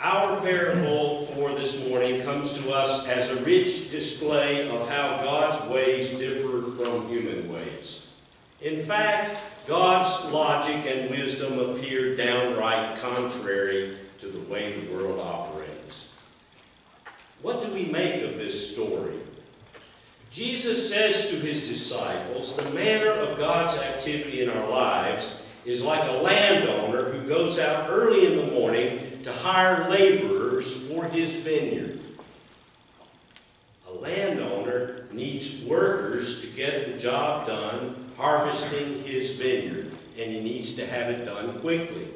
Our parable for this morning comes to us as a rich display of how God's ways differ from human ways. In fact, God's logic and wisdom appear downright contrary to the way the world operates. What do we make of this story? Jesus says to his disciples, the manner of God's activity in our lives is like a landowner who goes out early in the morning to hire laborers for his vineyard. A landowner needs workers to get the job done harvesting his vineyard, and he needs to have it done quickly.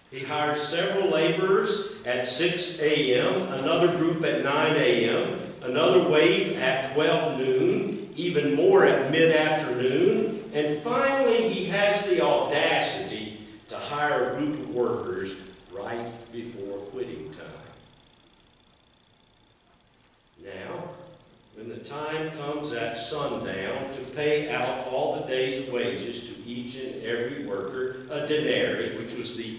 He hires several laborers at 6 a.m., another group at 9 a.m., another wave at 12 noon, even more at mid-afternoon, and finally he has the audacity to hire a group of workers right before quitting time. Now, when the time comes at sundown to pay out all the day's wages to each and every worker, a denarii, which was the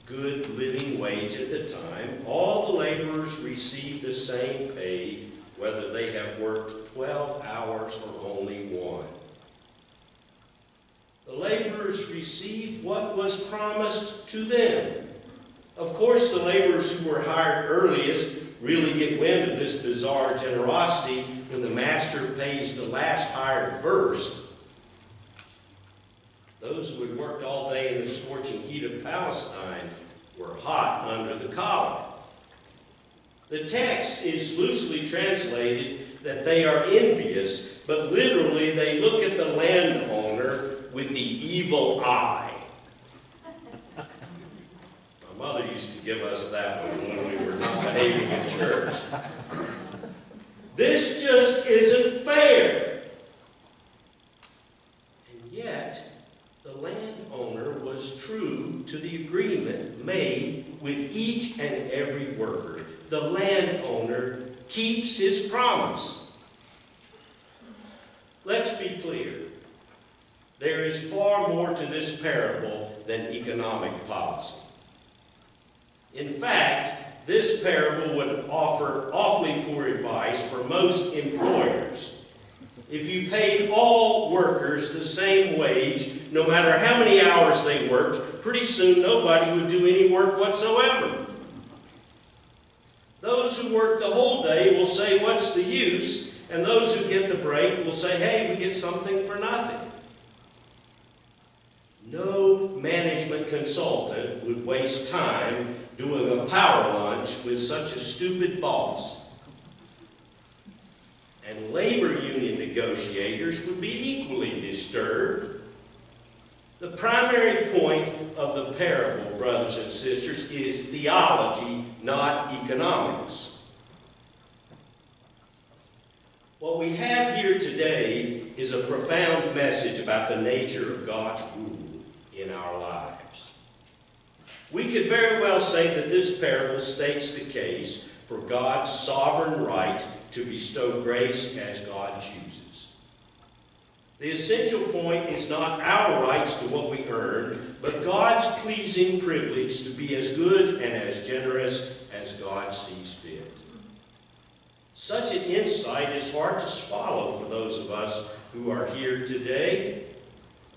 good living wage at the time, all the laborers receive the same pay, whether they have worked 12 hours or only one. The laborers receive what was promised to them. Of course, the laborers who were hired earliest really get wind of this bizarre generosity when the master pays the last hired first. Those who had worked all day in the scorching heat of Palestine were hot under the collar. The text is loosely translated that they are envious, but literally they look at the landowner with the evil eye. My mother used to give us that one when we were not behaving in church. This just isn't fair. And yet, the landowner was true to the agreement made with each and every worker. The landowner keeps his promise. Let's be clear. There is far more to this parable than economic policy. In fact, this parable would offer awfully poor advice for most employers. If you paid all workers the same wage, no matter how many hours they worked, pretty soon nobody would do any work whatsoever. Those who work the whole day will say, "What's the use?" And those who get the break will say, "Hey, we get something for nothing." No management consultant would waste time doing a power lunch with such a stupid boss. And labor union negotiators would be equally disturbed. The primary point of the parable, brothers and sisters, is theology, not economics. What we have here today is a profound message about the nature of God's rule in our lives. We could very well say that this parable states the case for God's sovereign right to bestow grace as God chooses. The essential point is not our rights to what we earn, but God's pleasing privilege to be as good and as generous as God sees fit. Such an insight is hard to swallow for those of us who are here today.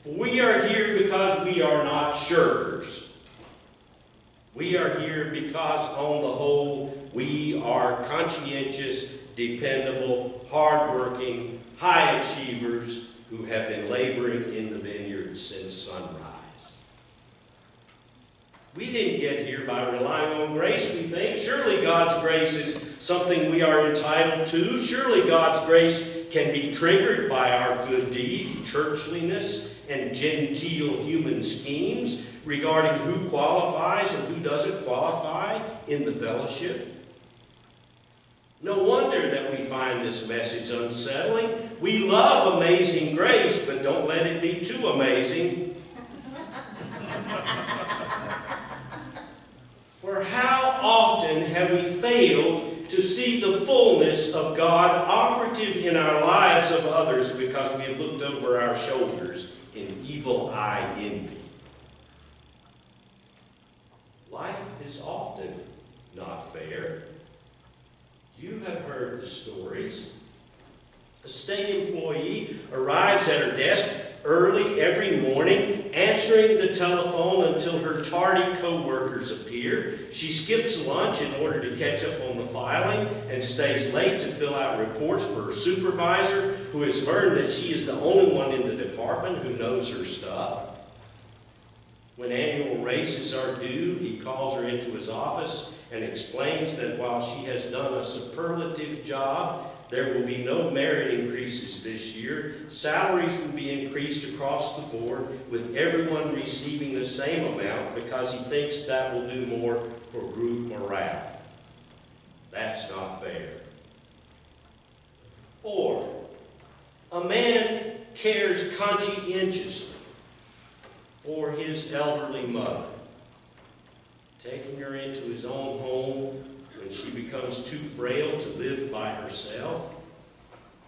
For we are here because we are not shirkers. We are here because, on the whole, we are conscientious, dependable, hardworking, high achievers who have been laboring in the vineyard since sunrise. We didn't get here by relying on grace, we think. Surely God's grace is something we are entitled to. Surely God's grace can be triggered by our good deeds, churchliness, and genteel human schemes regarding who qualifies and who doesn't qualify in the fellowship. No wonder that we find this message unsettling. We love amazing grace, but don't let it be too amazing. For how often have we failed to see the fullness of God operative in our lives of others because we have looked over our shoulders in evil eye envy? Life is often not fair. You have heard the stories. A state employee arrives at her desk early every morning, answering the telephone until her tardy co-workers appear. She skips lunch in order to catch up on the filing and stays late to fill out reports for her supervisor, who has learned that she is the only one in the department who knows her stuff. When annual raises are due, he calls her into his office and explains that while she has done a superlative job, there will be no merit increases this year. Salaries will be increased across the board, with everyone receiving the same amount, because he thinks that will do more for group morale. That's not fair. Or, a man cares conscientiously for his elderly mother, taking her into his own home when she becomes too frail to live by herself.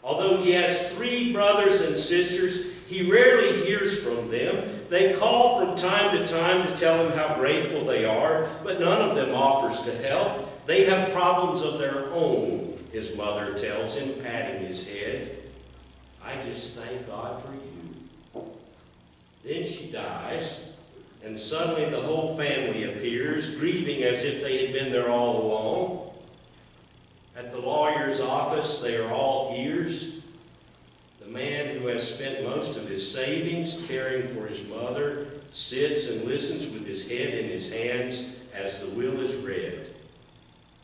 Although he has 3 brothers and sisters, he rarely hears from them. They call from time to tell him how grateful they are, but none of them offers to help. They have problems of their own, his mother tells him, patting his head. I just thank God for you. Then she dies, and suddenly the whole family appears, grieving as if they had been there all along. At the lawyer's office, they are all ears. The man who has spent most of his savings caring for his mother sits and listens with his head in his hands as the will is read.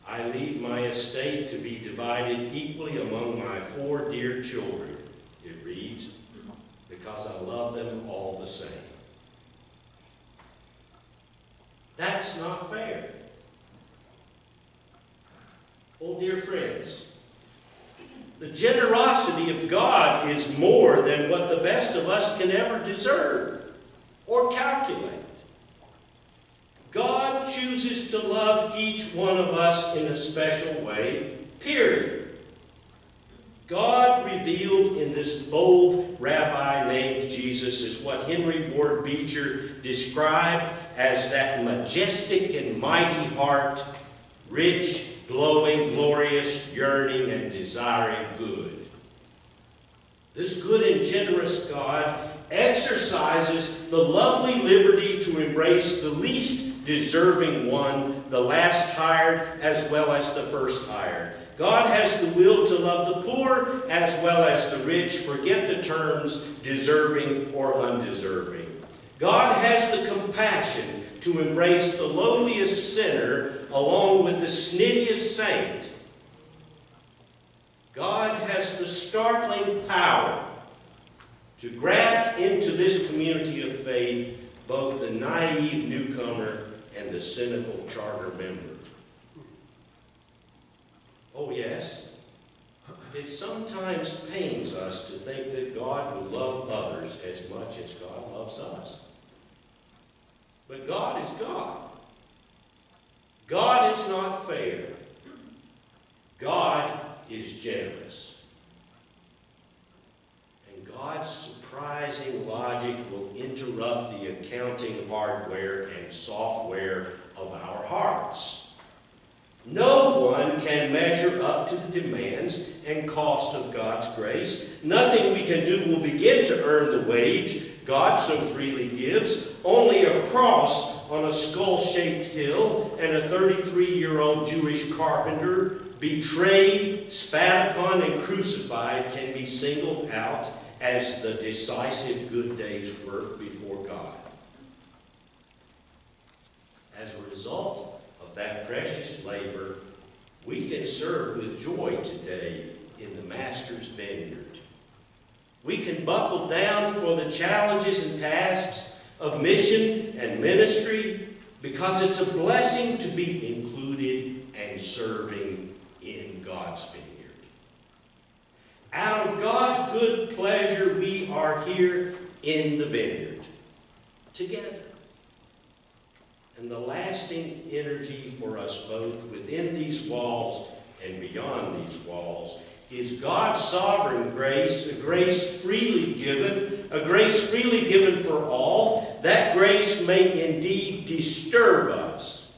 I leave my estate to be divided equally among my 4 dear children, it reads, because I love them all the same. That's not fair. Oh, dear friends, the generosity of God is more than what the best of us can ever deserve or calculate. God chooses to love each one of us in a special way, period. God revealed in this bold rabbi named Jesus is what Henry Ward Beecher described as that majestic and mighty heart, rich, glowing, glorious, yearning, and desiring good. This good and generous God exercises the lovely liberty to embrace the least deserving one, the last hired as well as the first hired. God has the will to love the poor as well as the rich. Forget the terms deserving or undeserving. God has the compassion to embrace the lowliest sinner along with the snittiest saint. God has the startling power to graft into this community of faith both the naive newcomer and the cynical charter member. Oh yes, it sometimes pains us to think that God will love others as much as God loves us. But God is God. God is not fair. God is generous. And God's surprising logic will interrupt the accounting hardware and software of our hearts. No one can measure up to the demands and cost of God's grace. Nothing we can do will begin to earn the wage God so freely gives. Only a cross on a skull-shaped hill and a 33-year-old Jewish carpenter, betrayed, spat upon, and crucified, can be singled out as the decisive good day's work before God. As a result of that precious labor, we can serve with joy today in the Master's vineyard. We can buckle down for the challenges and tasks of mission and ministry because it's a blessing to be included and serving in God's vineyard. Out of God's good pleasure, we are here in the vineyard together. And the lasting energy for us both within these walls and beyond these walls is God's sovereign grace, a grace freely given for all. That grace may indeed disturb us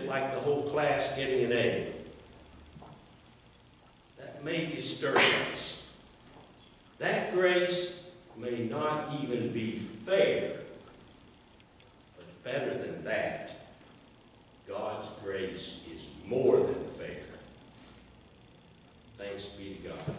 like the whole class getting an A. That may disturb us. That grace may not even be fair, but better than that, God's grace is more than fair. Thanks be to God.